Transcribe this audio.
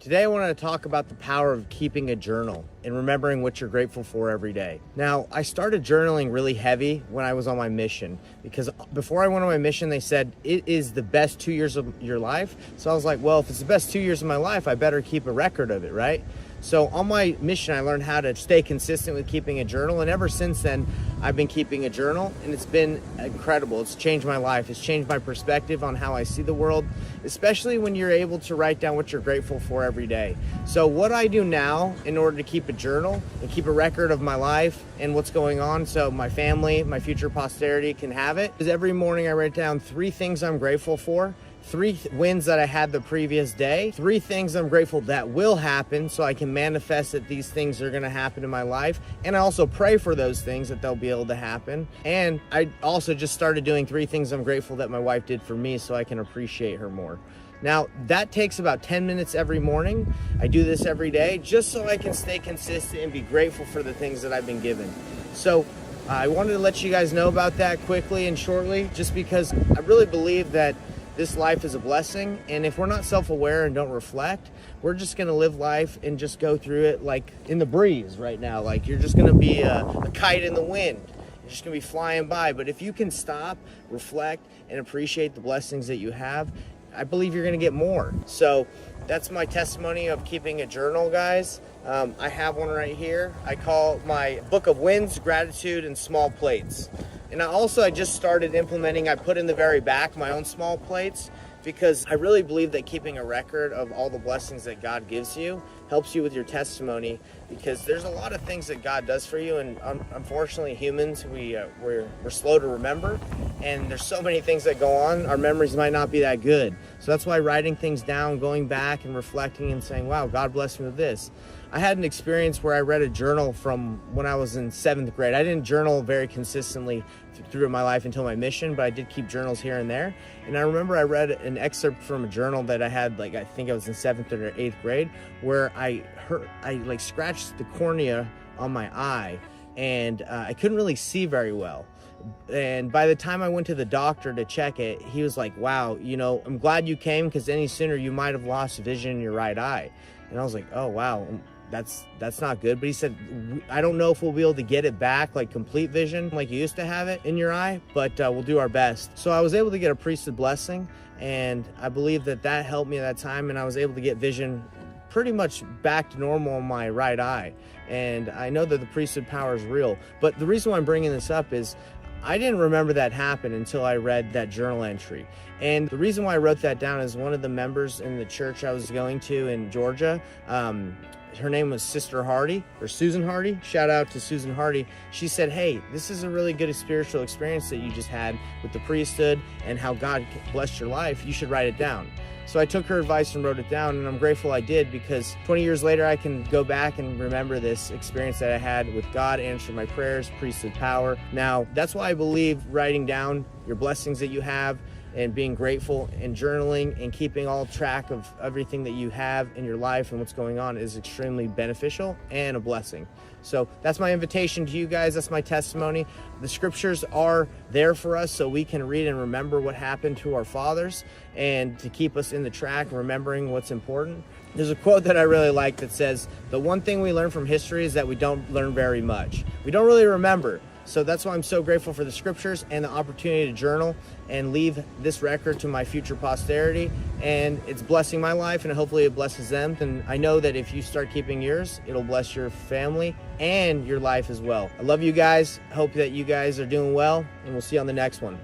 Today I wanted to talk about the power of keeping a journal and remembering what you're grateful for every day. Now, I started journaling really heavy when I was on my mission, because before I went on my mission, they said it is the best 2 years of your life. So I was like, well, if it's the best 2 years of my life, I better keep a record of it, right? So on my mission, I learned how to stay consistent with keeping a journal. And ever since then, I've been keeping a journal, and it's been incredible. It's changed my life. It's changed my perspective on how I see the world, especially when you're able to write down what you're grateful for every day. So what I do now in order to keep a journal and keep a record of my life and what's going on, so my family, my future posterity can have it, is every morning I write down 3 things I'm grateful for, 3 wins that I had the previous day, 3 things I'm grateful that will happen so I can manifest that these things are gonna happen in my life. And I also pray for those things that they'll be able to happen. And I also just started doing 3 things I'm grateful that my wife did for me so I can appreciate her more. Now, that takes about 10 minutes every morning. I do this every day just so I can stay consistent and be grateful for the things that I've been given. So I wanted to let you guys know about that quickly and shortly, just because I really believe that this life is a blessing, and if we're not self-aware and don't reflect, we're just gonna live life and just go through it like in the breeze right now. Like you're just gonna be a kite in the wind. You're just gonna be flying by. But if you can stop, reflect, and appreciate the blessings that you have, I believe you're gonna get more. So that's my testimony of keeping a journal, guys. I have one right here. I call my book of wins, gratitude, and small plates. And I just started implementing, I put in the very back my own small plates, because I really believe that keeping a record of all the blessings that God gives you helps you with your testimony, because there's a lot of things that God does for you, and unfortunately humans, we're slow to remember, and there's so many things that go on, our memories might not be that good. So that's why writing things down, going back and reflecting and saying, wow, God blessed me with this. I had an experience where I read a journal from when I was in 7th grade. I didn't journal very consistently through my life until my mission, but I did keep journals here and there. And I remember I read an excerpt from a journal that I had, like, I think I was in 7th or 8th grade, where I scratched the cornea on my eye, and I couldn't really see very well. And by the time I went to the doctor to check it, he was like, wow, I'm glad you came, because any sooner you might have lost vision in your right eye. And I was like, oh, wow, that's not good. But he said, I don't know if we'll be able to get it back, like complete vision, like you used to have it in your eye, but we'll do our best. So I was able to get a priesthood blessing, and I believe that helped me at that time, and I was able to get vision pretty much back to normal in my right eye. And I know that the priesthood power is real. But the reason why I'm bringing this up is I didn't remember that happened until I read that journal entry. And the reason why I wrote that down is one of the members in the church I was going to in Georgia, her name was Sister Hardy, or Susan Hardy. Shout out to Susan Hardy. She said, hey, this is a really good spiritual experience that you just had with the priesthood and how God blessed your life. You should write it down. So I took her advice and wrote it down, and I'm grateful I did, because 20 years later, I can go back and remember this experience that I had with God, answer my prayers, priesthood power. Now, that's why I believe writing down your blessings that you have and being grateful and journaling and keeping all track of everything that you have in your life and what's going on is extremely beneficial and a blessing. So that's my invitation to you guys. That's my testimony. The scriptures are there for us so we can read and remember what happened to our fathers, and to keep us in the track, remembering what's important. There's a quote that I really like that says, the one thing we learn from history is that we don't learn very much. We don't really remember. So that's why I'm so grateful for the scriptures and the opportunity to journal and leave this record to my future posterity. And it's blessing my life, and hopefully it blesses them. And I know that if you start keeping yours, it'll bless your family and your life as well. I love you guys. Hope that you guys are doing well, and we'll see you on the next one.